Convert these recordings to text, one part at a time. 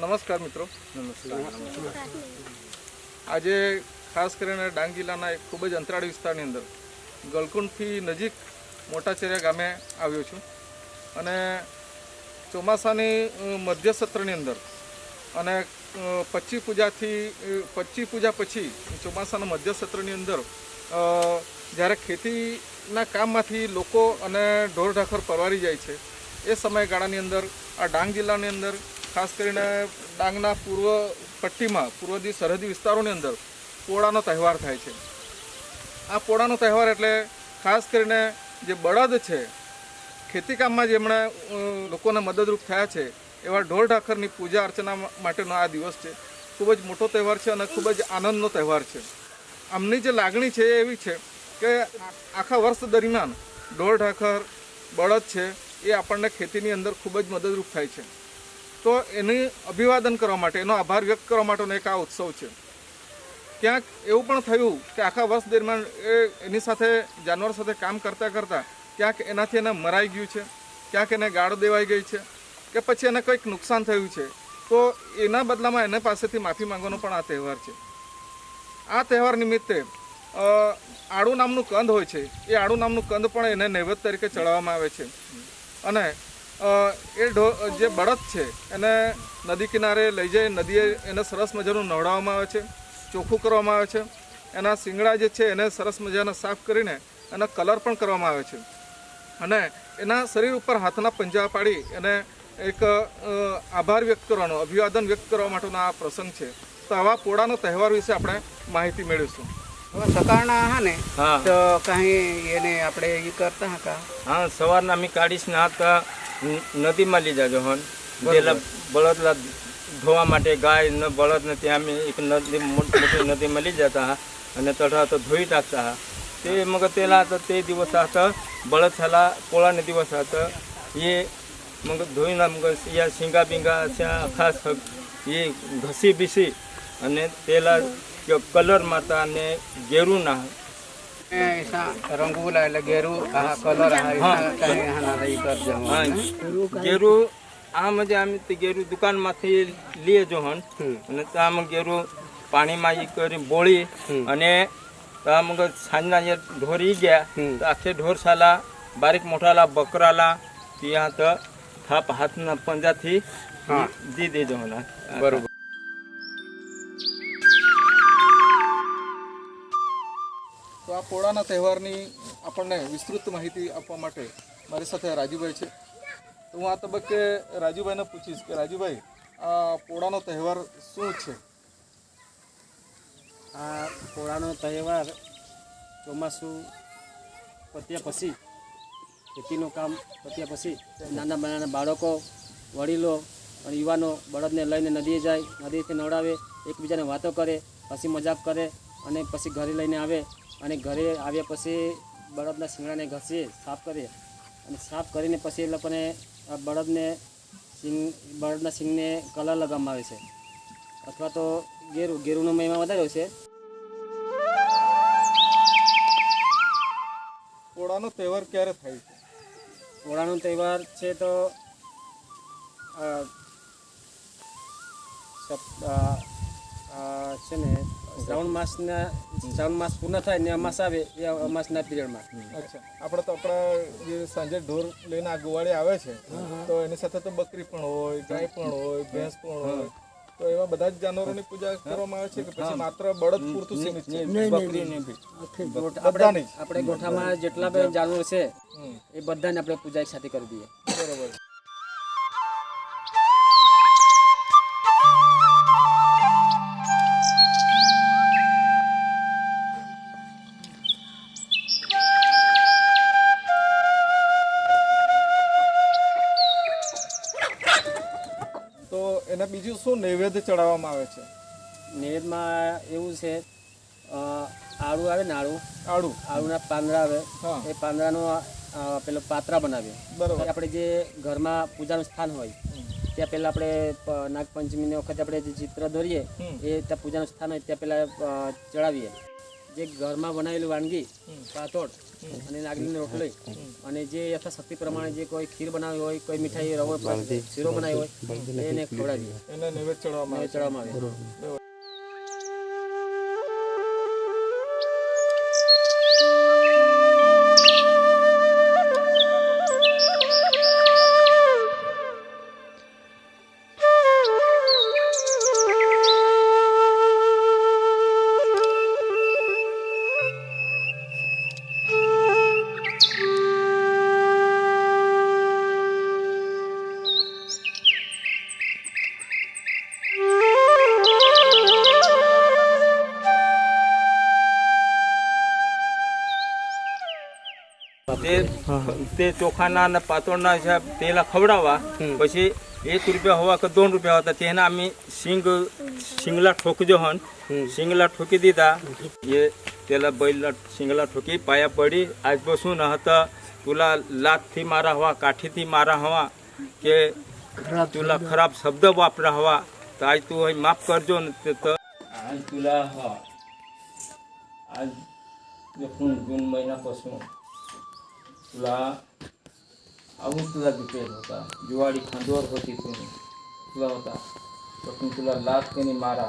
નમસ્કાર મિત્રો. નમસ્કાર. આજે ખાસ કરીને ડાંગ જિલ્લાના એક ખૂબ જ અંતરાળી વિસ્તારની અંદર ગલકુંડથી નજીક મોટાચેરિયા ગામે આવ્યો છું અને ચોમાસાની મધ્ય સત્રની અંદર અને પચ્છી પૂજા પછી ચોમાસાના મધ્ય સત્રની અંદર જ્યારે ખેતીના કામમાંથી લોકો અને ઢોર ઢાખર પરવારી જાય છે એ સમયગાળાની અંદર આ ડાંગ જિલ્લાની અંદર ખાસ કરીને ડાંગના પૂર્વદી સરહદી વિસ્તારોની અંદર પોળાનો તહેવાર થાય છે. આ પોળાનો તહેવાર એટલે ખાસ કરીને જે બળદ છે ખેતી કામમાં જેમણે લોકોને મદદરૂપ થયા છે એવા ઢોર ઢાખરની પૂજા અર્ચના માટેનો આ દિવસ છે. ખૂબ જ મોટો તહેવાર છે અને ખૂબ જ આનંદનો તહેવાર છે. આમની જે લાગણી છે એ એવી છે કે આખા વર્ષ દરમિયાન ઢોર ઢાખર બળદ છે એ આપણને ખેતીની અંદર ખૂબ જ મદદરૂપ થાય છે. તો એની અભિવાદન કરવા માટે, એનો આભાર વ્યક્ત કરવા માટેનો એક આ ઉત્સવ છે. ક્યાંક એવું પણ થયું કે આખા વર્ષ દરમિયાન એની સાથે જાનવર સાથે કામ કરતાં ક્યાંક એનાથી એને મરાઈ ગયું છે, ક્યાંક એને ગાળ દેવાઈ ગઈ છે કે પછી એને કંઈક નુકસાન થયું છે, તો એના બદલામાં એને પાસેથી માફી માંગવાનો પણ આ તહેવાર છે. આ તહેવાર નિમિત્તે આડું નામનું કંદ હોય છે, એ આડું નામનું કંદ પણ એને નૈવેદ્ય તરીકે ચડાવવામાં આવે છે અને એ જે બળદ છે એને નદી કિનારે લઈ જઈ નદીએ એને સરસ મજાનું નવડાવવામાં આવે છે, ચોખ્ખું કરવામાં આવે છે. એના શિંગડા જે છે એને સરસ મજાના સાફ કરીને એનો કલર પણ કરવામાં આવે છે અને એના શરીર ઉપર હાથના પંજા પાડી એને એક આભાર વ્યક્ત કરવાનો, અભિવાદન વ્યક્ત કરવા માટેનો આ પ્રસંગ છે. તો આવા પોળાનો તહેવાર વિશે આપણે માહિતી મેળવીશું. સકાળના હા ને તો કहीं એને આપણે એ કરતા હતા. હા, સવારના અમે કાઢીશ ને હાથ નદીમાં લઈ જાજો હન પેલા બળદલા ધોવા માટે ગાય ને બળદ ને ત્યાં અમે એક નદી મોટી નદીમાં લઈ જતા હા અને તળા તો ધોઈ નાખતા હા. તે મગ તેલા તો તે દિવસ હતા બળદ છાલા પોળાને દિવસ હતા એ મગ ધોઈના મગ યા શીંગા બીંગા ખાસ એ ઘસી બીસી અને તેલા કલર માતા અને ગેરું ના રંગુલા એટલે ગેરું કલર ગેરું આમ જ આમ ગેરું દુકાનમાંથી લઈએ જો હન અને આમ ગેરું પાણીમાં એ કરી બોળી અને આમ સાંજના જે ઢોર ઈ ગયા તો આખે ઢોર સાલા બારીક મોટાલા બકરાલા ત્યાં તો થાપ હાથના પંજાથી દી દેજો હન. બરોબર. તો આ પોળાના તહેવારની આપણને વિસ્તૃત માહિતી આપવા માટે મારી સાથે રાજુભાઈ છે. તો હું આ તબક્કે રાજુભાઈને પૂછીશ કે રાજુભાઈ, આ પોળાનો તહેવાર શું છે? આ પોળાનો તહેવાર ચોમાસું પત્યા પછી, ખેતીનું કામ પત્યા પછી નાના બાળકો, વડીલો અને યુવાનો બળદને લઈને નદીએ જાય, નદીથી નવડાવે, એકબીજાને વાતો કરે, પછી મજાક કરે અને પછી ઘરે લઈને આવે અને ઘરે આવ્યા પછી બળદના શિંગડાને ઘસીએ, સાફ કરીએ અને સાફ કરીને પછી એ લોકોને બળદના શિંગને કલર લગાવવામાં આવે છે અથવા તો ગેરુનો મહિમા વધાર્યો છે. પોળાનો તહેવાર ક્યારે થાય છે? પોળાનો તહેવાર છે તો છે ને શ્રાવણ માસ પૂર્ણ થાય ને અમાસ આવે એ અમાસના પીરિયડમાં. અચ્છા, આપણે તો આપણા જે સાંજે ઢોર લઈને આ ગોવાળે આવે છે તો એની સાથે તો બકરી પણ હોય, ગાય પણ હોય, ભેંસ પણ હોય, તો એવા બધા જ જાનવરોની પૂજા કરવામાં આવે છે કે પછી માત્ર બળદ પૂરતું સીમિત છે? બકરીને બી આપણે ગોઠામાં જેટલા બી જાનવર છે એ બધાને આપણે પૂજા એક સાથે કરી દઈએ. બરોબર. તો એને બીજું શું નૈવેદ્ય ચડાવવામાં આવે છે? નૈવેદ્યમાં એવું છે આળું આવે ને આળુના પાંદડા આવે એ પાંદડાનો પેલો પાત્રા બનાવીએ. બરોબર. આપણે જે ઘરમાં પૂજાનું સ્થાન હોય ત્યાં પહેલાં આપણે નાગપંચમીની વખતે આપણે જે ચિત્ર દોરીએ એ ત્યાં પૂજાનું સ્થાન હોય ત્યાં પહેલાં ચડાવીએ. જે ઘરમાં બનાવેલી વાનગી પાતોડ અને નાગલીનો રોટલો લઈ અને જે યથાશક્તિ પ્રમાણે જે કોઈ ખીર બનાવી હોય, કોઈ મીઠાઈ રવો શીરો બનાવી હોય એને ખવડાવીએ, એને નૈવેદ્ય ચડાવવામાં આવે છે. ચડાવવામાં આવે. તે ચોખાના અને પાતળના હિસાબ તેલા ખવડાવવા, પછી 1 રૂપિયા હોવા કે 2 રૂપિયા होता તેના आम्ही शिंगला ठोकजो हन. शिंगला ठोकी દીધા એ તેલા बैलला शिंगला ठोकी पाया पडी. आज बसून હતા तुला लातથી मारा हवा, काठीથી मारा हवा કે तुला खराब शब्द वापरा हवा તો આજ તું અહીં માફ કરજો ને તો આજ तुला आज जून महिन्यापासून तुला अजून तुला डिपेंड होता. जुवाडी खांदवर होती तुला होता पण तुला लात कनी मारा,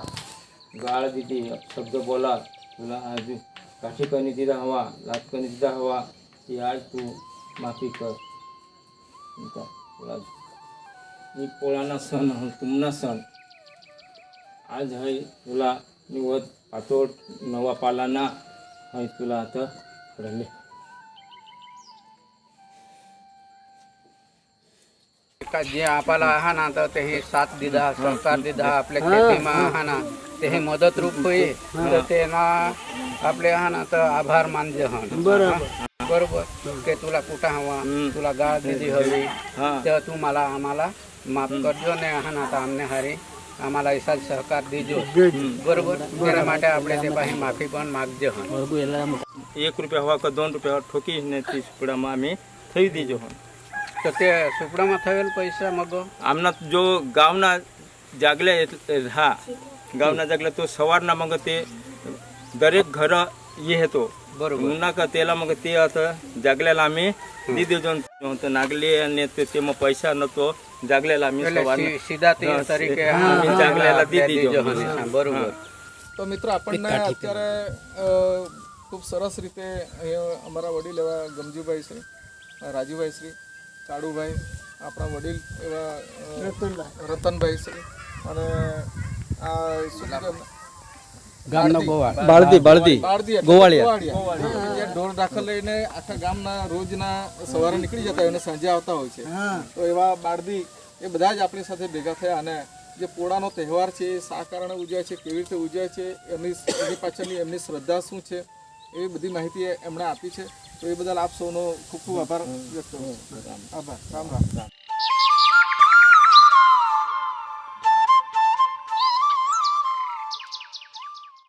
गाळ दिली, शब्द बोला, तुला आज काठी कनी दिला हवा, लात कनी दिला हवा ती आज तू माफी कर. तुला ही पोळाना सण तुमना सण आज है. तुला निवड पातोड नवा पालाना है तुला आता रले. जे आपल्याला हा ना तर ते साथ दिदा, सहकार दिदा, आपल्या शेतीમાં हा ना ते मदतरूप होईल तर તેના आपले हा ना तर आभार मानजे हन. बरोबर के तुला कुठं हवा, तुला गाळ दिली हवी तर तू मला आम्हाला माफ करजो ને હા ના તો અમને હારી આમાલા એસા સહકાર દેજો. બરોબર તેના માટે આપણે તે પાસે માફી પણ માગજો હન. 1 રૂપિયા હોવા કે 2 રૂપિયા ઠોકી ને 30 સુપડામાં અમે થઈ દીજો હન. તો તે સુપડામાં થયેલ પૈસા મગો આમના જો ગાવના જાગલે હા ગાવના જાગલે તો સવારના મગ તે દરેક ઘર ये હતો બરોબર ઉના का તેલા મગ તે હતા જાગલેલા અમે દીધો જો તો નાગલે અને તેમાં પૈસા નતો જાગલેલા અમે સવારના સીધા તરીકે જાગલેલા દીધી જો. બરોબર. તો મિત્રો આપણને અત્યારે ખૂબ સરસ રીતે અહીંયા અમારા વડીલ એવા ગમજીભાઈ શ્રી, રાજીભાઈ શ્રી, કાળુભાઈ, આપણા વડીલ એવા રતનભાઈ શ્રી અને આ શું કહેવાય ગામનો ગોવા બાળદી ગોવાળિયા જે ઢોર દાખલ લઈને આખા ગામના રોજના સવારે નીકળી જતા હોય અને સાંજે આવતા હોય છે. તો એવા બાળદી એ બધા જ આપણી સાથે ભેગા થયા અને જે પોળાનો તહેવાર છે એ શા કારણે ઉજવાય છે, કેવી રીતે ઉજવાય છે, એની પાછળની એમની શ્રદ્ધા શું છે એવી બધી માહિતી એમણે આપી છે. તો એ બદલ આપ સૌનો ખૂબ ખૂબ આભાર વ્યક્ત કરું છું. આભાર. રામ રામ.